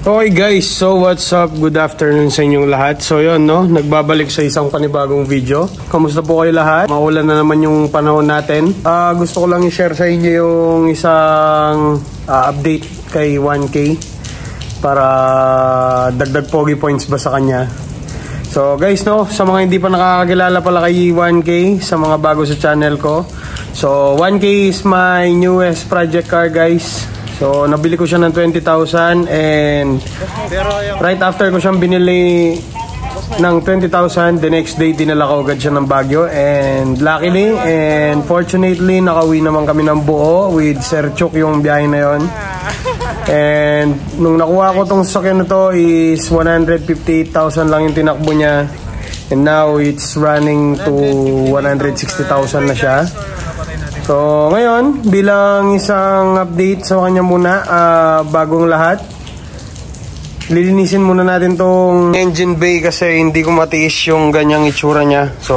Okay guys, so what's up? Good afternoon sa inyong lahat. So yun no, nagbabalik sa isang panibagong video. Kamusta po kayo lahat? Maulan na naman yung panahon natin. Gusto ko lang i-share sa inyo yung isang update kay 1K para dagdag pogi points ba sa kanya. So guys no, sa mga hindi pa nakakakilala pala kay 1K, sa mga bago sa channel ko. So 1K is my newest project car guys. So nabili ko siya ng 20,000 and right after ko siyang binili ng 20,000, the next day dinala ko agad siya ng Baguio, and luckily and fortunately nakauwi naman kami ng buo with Sir Chuk yung biyahe na yon. And nung nakuha ko tong sasakyan na to is 158,000 lang yung tinakbo niya, and now it's running to 160,000 na siya. So ngayon, bilang isang update sa kanya muna, bagong lahat, lilinisin muna natin tong engine bay kasi hindi ko matiis yung ganyang itsura niya. So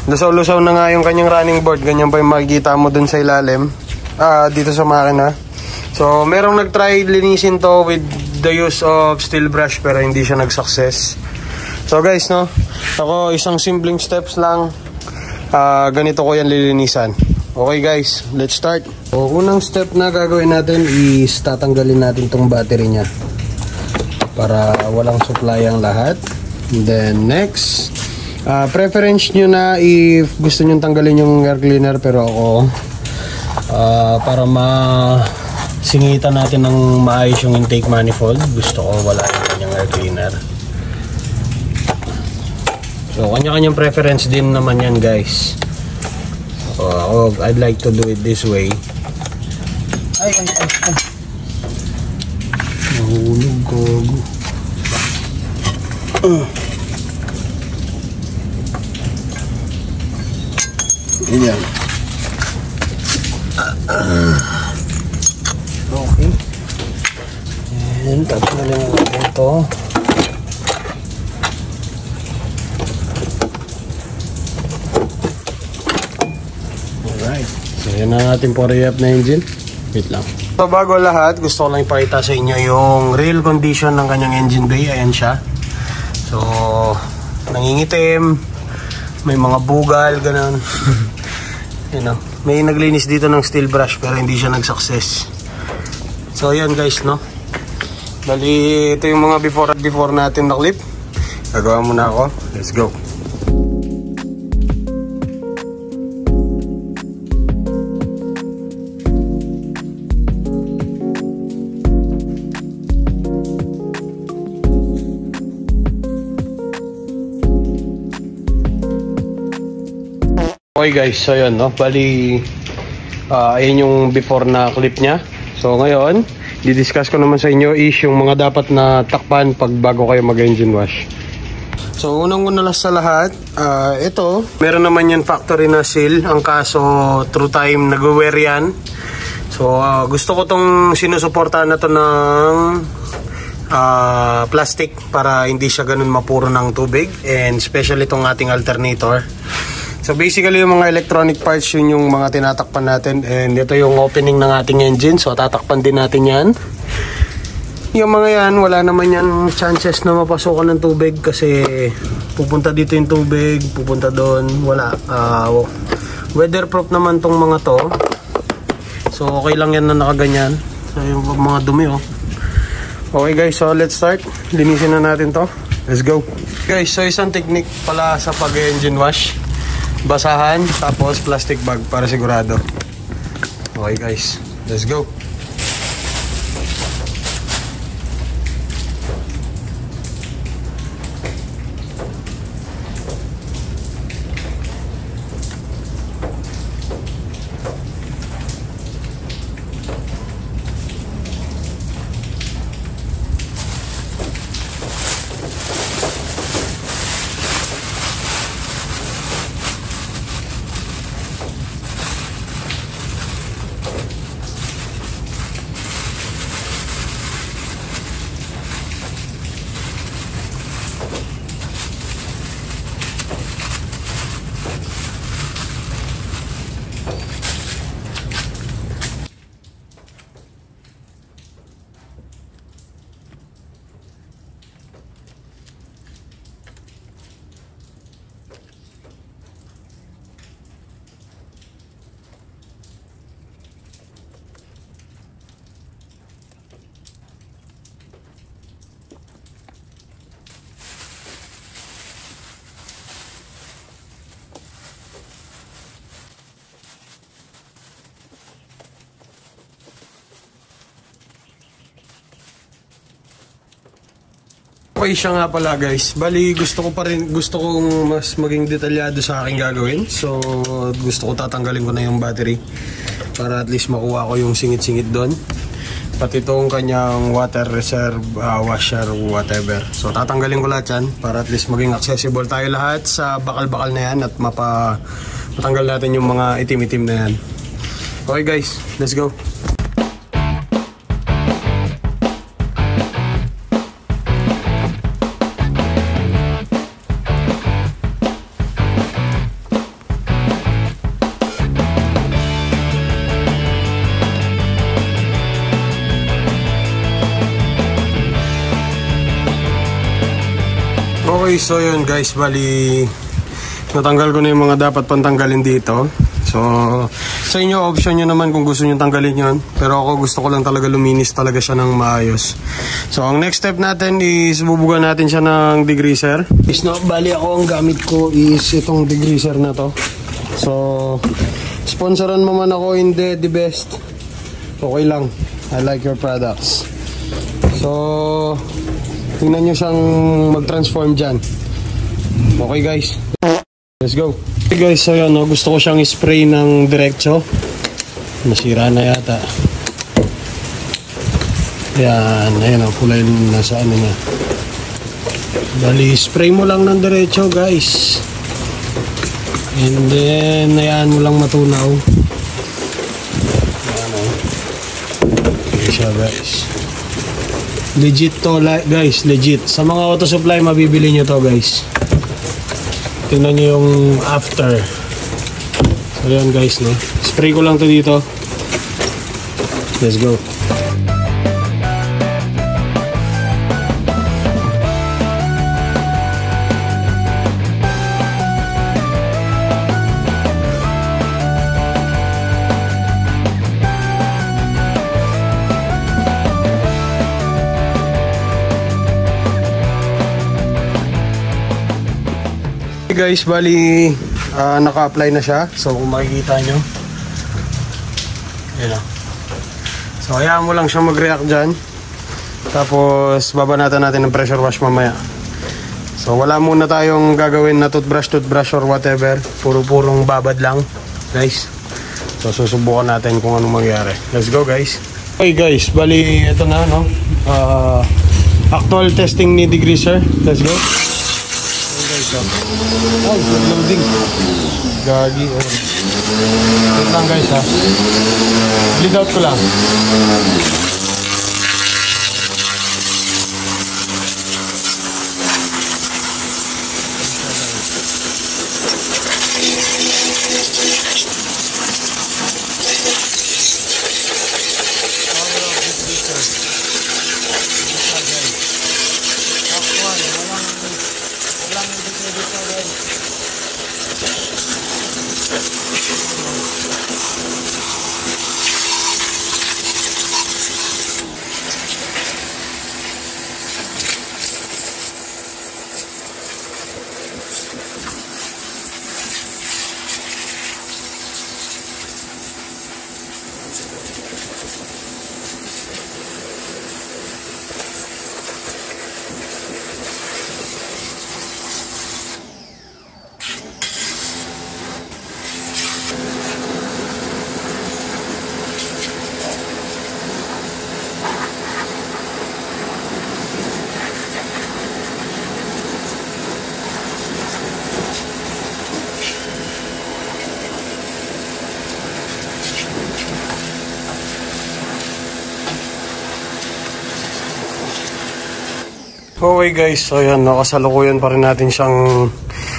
lusaw-lusaw na nga yung kanyang running board, ganyan pa yung makikita mo dun sa ilalim, dito sa makina. So merong nag-try linisin to with the use of steel brush pero hindi siya nag-success. So guys no, ako isang simpleng steps lang, ganito ko yan lilinisan. Okay guys, let's start. So, unang step na gagawin natin is tatanggalin natin tong battery nya para walang supply ang lahat. And then next, preference nyo na if gusto nyo tanggalin yung air cleaner, pero ako para masingitan natin ng maayos yung intake manifold, gusto ko wala yung kanyang air cleaner. So kanya-kanyang preference din naman yan guys. So ako, I'd like to do it this way. Ay. Nahulog gago. Ayan. Okay. And tatanggalin natin ito. So yan na natin po re-up na engine. Wait lang. So bago lahat, gusto ko lang ipakita sa inyo yung real condition ng kanyang engine bay. Ayan siya. So nangingitim, may mga bugal, ganun. You know, may naglinis dito ng steel brush pero hindi siya nag-success. So yan guys no, bali ito yung mga before natin na clip. Gagawa muna ako. Let's go. Okay guys, so yun no, bali ayan yung before na clip nya. So ngayon, di-discuss ko naman sa inyo is yung mga dapat na takpan pag bago kayo mag-engine wash. So unang-una sa lahat, ito, meron naman yan factory na seal. Ang kaso, through time, nag-wear yan. So gusto ko tong sinusuportahan na to ng plastic para hindi siya ganun mapuro ng tubig, and especially itong ating alternator. So basically yung mga electronic parts, yun yung mga tinatakpan natin, and ito yung opening ng ating engine. So tatakpan din natin yan. Yung mga yan, wala naman yan chances na mapasukan ng tubig kasi pupunta dito yung tubig, pupunta doon, wala. Weatherproof naman tong mga to. So okay lang yan na nakaganyan. So yung mga dumi oh. Okay guys, so let's start. Linisin na natin to. Let's go. Guys, so isang technique pala sa pag-engine wash, basahan tapos plastic bag para sigurado. Okay guys, let's go. Okay, siya nga pala guys. Bali, gusto kong mas maging detalyado sa aking gagawin. So, gusto ko tatanggalin ko na yung battery para at least makuha ko yung singit-singit doon. Pati itong kanyang water reserve, washer, whatever. So, tatanggalin ko lahat yan para at least maging accessible tayo lahat sa bakal-bakal na yan at matanggal natin yung mga itim-itim na yan. Okay guys, let's go. Okay, so yun guys, bali natanggal ko na yung mga dapat pantanggalin dito. So, sa inyo, option nyo naman kung gusto nyo tanggalin yun. Pero ako gusto ko lang talaga luminis talaga siya ng maayos. So, ang next step natin is bubugan natin siya ng degreaser. Bali ako, ang gamit ko is itong degreaser na to. So, sponsoran mo man ako, hindi, the best. Okay lang. I like your products. So, tingnan nyo siyang mag-transform dyan. Okay guys, let's go. Okay guys, so yan, no, gusto ko siyang spray ng diretso. Nasira na yata. Yan, ayan o, kulay nasa ano na. Bali, spray mo lang ng diretso guys. And then, ayan mo lang matunaw. Ayan o. Okay siya guys. Legit to guys, legit. Sa mga auto supply mabibili nyo to guys. Tingnan nyo yung after. So yan guys, no. Spray ko lang to dito. Let's go. Guys, bali naka-apply na siya. So kung makikita nyo, yun o. So hayaan mo lang siya mag-react dyan. Tapos babanatan natin ng pressure wash mamaya. So wala muna tayong gagawin na toothbrush or whatever. Puro-purong babad lang guys. So susubukan natin kung anong mangyari. Let's go guys. Okay guys, bali ito na, no. Actual testing ni degreaser. Let's go. Oh, loading. Gagi. Wait lang guys ha. Bleed out ko lang. Okay guys, so yan, nakasalukuyan pa rin natin siyang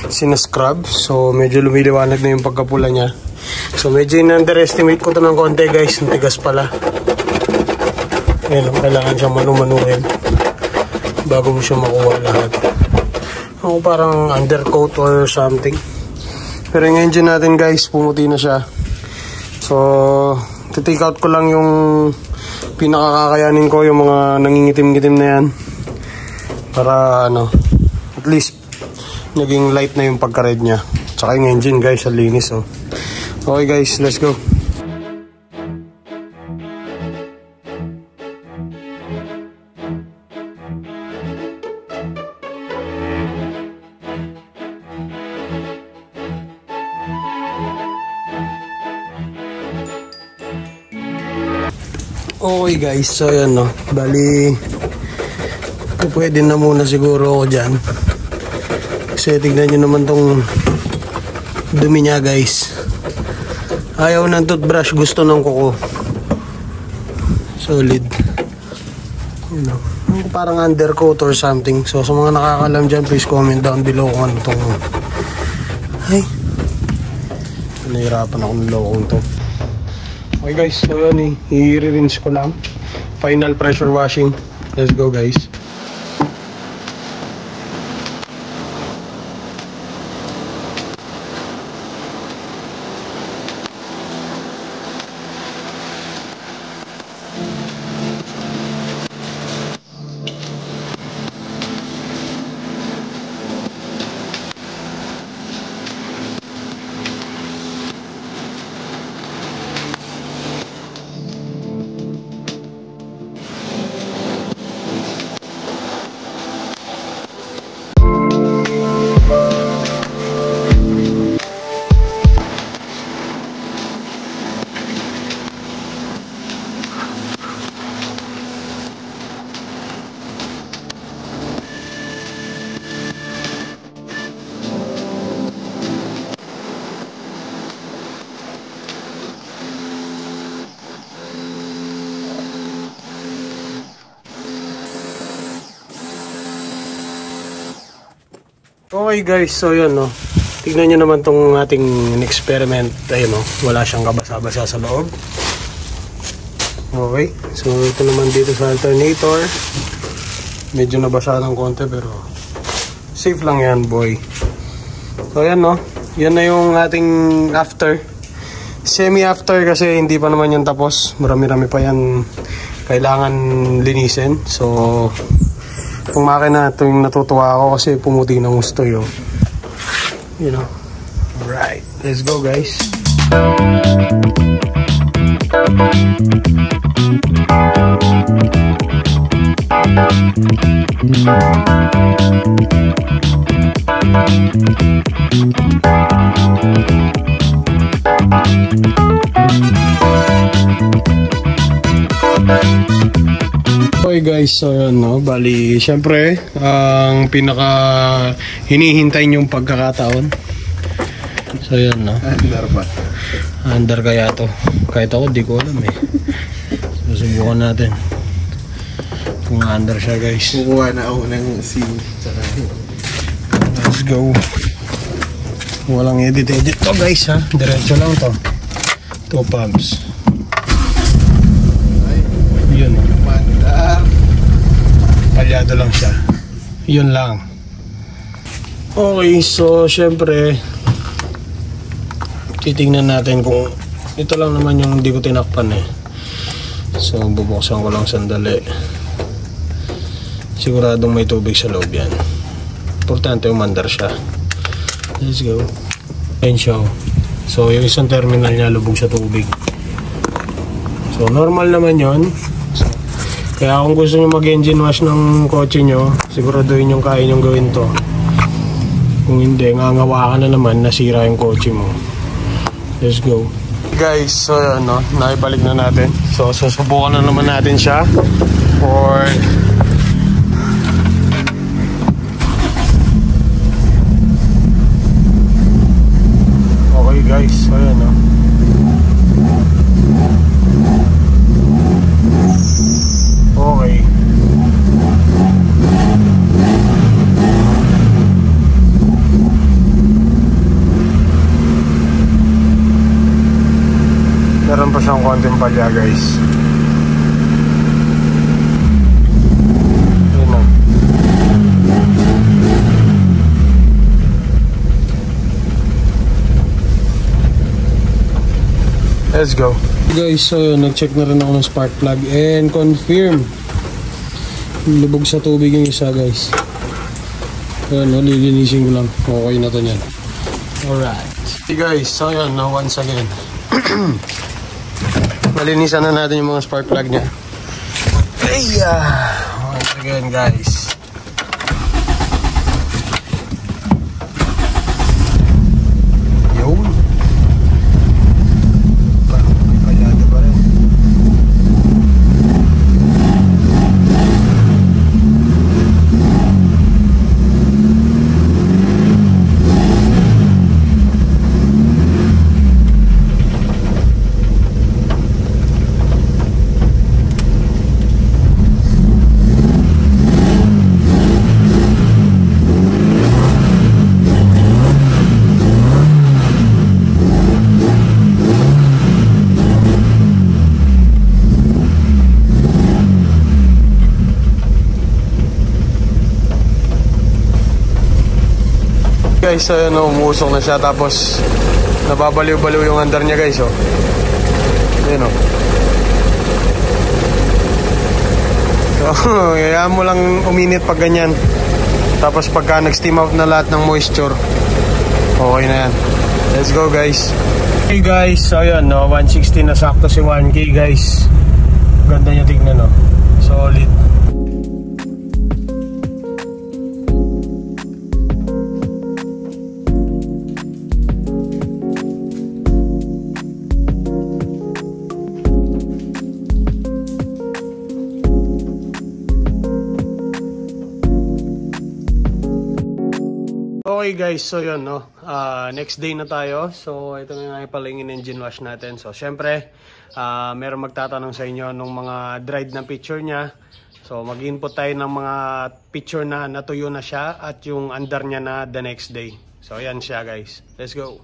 sinascrub. So medyo lumiliwanag na yung pagkapula niya. So medyo in-underestimate ko ito ng konti guys, ang tigas pala. Ayan, kailangan siyang manumanuhin bago mo siya makuha lahat. Ako parang undercoat or something. Pero yung engine natin guys, pumuti na siya. So titake out ko lang yung pinakakakayanin ko, yung mga nangingitim-ngitim na yan. Para ano, at least naging light na yung pagka-red niya. Tsaka yung engine guys, sa linis oh. Okay guys, let's go. Okay guys, so yan no. Bali, pwede na muna siguro ako dyan. Kasi tignan nyo naman tong dumi niya guys. Ayaw ng toothbrush, gusto ng kuko. Solid. You know, parang undercoat or something. So sa mga nakakalam dyan, please comment down below kung ano tong... Ay, nahirapan ako ng lokong to. Okay guys, so yun i-rinse ko lang. Final pressure washing. Let's go guys. Okay guys, so yun no. Tignan nyo naman tong ating experiment. Ayun no, wala siyang kabasa-basa sa loob. Okay, so ito naman dito sa alternator. Medyo nabasa ng konti pero safe lang yan boy. So yan no, yan na yung ating after. Semi-after kasi hindi pa naman yan tapos. Marami-rami pa yan kailangan linisin. So itong makina ito yung natutuwa ako kasi pumuti ng gusto yun. You know. Alright, let's go guys. Okay guys, so yun no, bali syempre ang pinaka hinihintay nyong pagkakataon. So yun no. Under ba? Under kaya to. Kahit ako di ko alam eh. Susubukan natin kung under siya guys. Kukuha na ako ng SIM. Let's go. Walang edit to guys ha. Diretso lang to. 2 pumps. Yun. Palyado lang siya. Yun lang. Okay, so syempre titingnan natin kung ito lang naman yung hindi ko tinakpan eh. So bubuksan ko lang sandali. Siguradong may tubig sa loob yan. Importante umandar siya. Let's go. Ayan siya. So yung isang terminal niya lubog sa tubig. So normal naman yun. Kaya kung gusto nyo mag-engine wash ng kotse nyo, siguraduhin yung kaya nyo gawin to. Kung hindi, ngangawa ka na naman, nasira yung kotse mo. Let's go. Guys, so ano, naibalik na natin. So susubukan na naman natin siya. For okay guys, so yan o. Okay. Meron pa siyang konting palya guys. Yun na. Let's go. Guys, so nag-check na rin ako ng spark plug and confirm lubog sa tubig yung isa guys. Ayan, no, lilinisin ko lang. Okay na to nyan. Alright. Hey guys, so yun, no, once again malinisan na natin yung mga spark plug nya. Hey, once again guys. Yun. May palyado pa rin. Guys, ano, umusok na siya tapos nababaliw-baliw yung andar niya guys, oh. Ayun, oh. So, kaya mo lang uminit pag ganyan. Tapos pagka nag-steam out na lahat ng moisture, okay na yan. Let's go guys. Okay guys, so yun, no, 160 na sakto si 1K guys. Ganda niya tignan, no. Solid. Okay guys, so yun, no, next day na tayo. So ito na nga pala yung engine wash natin. So syempre, meron magtatanong sa inyo nung mga dried na picture niya. So mag-input tayo ng mga picture na natuyo na siya at yung andar niya na the next day. So yan siya guys, let's go.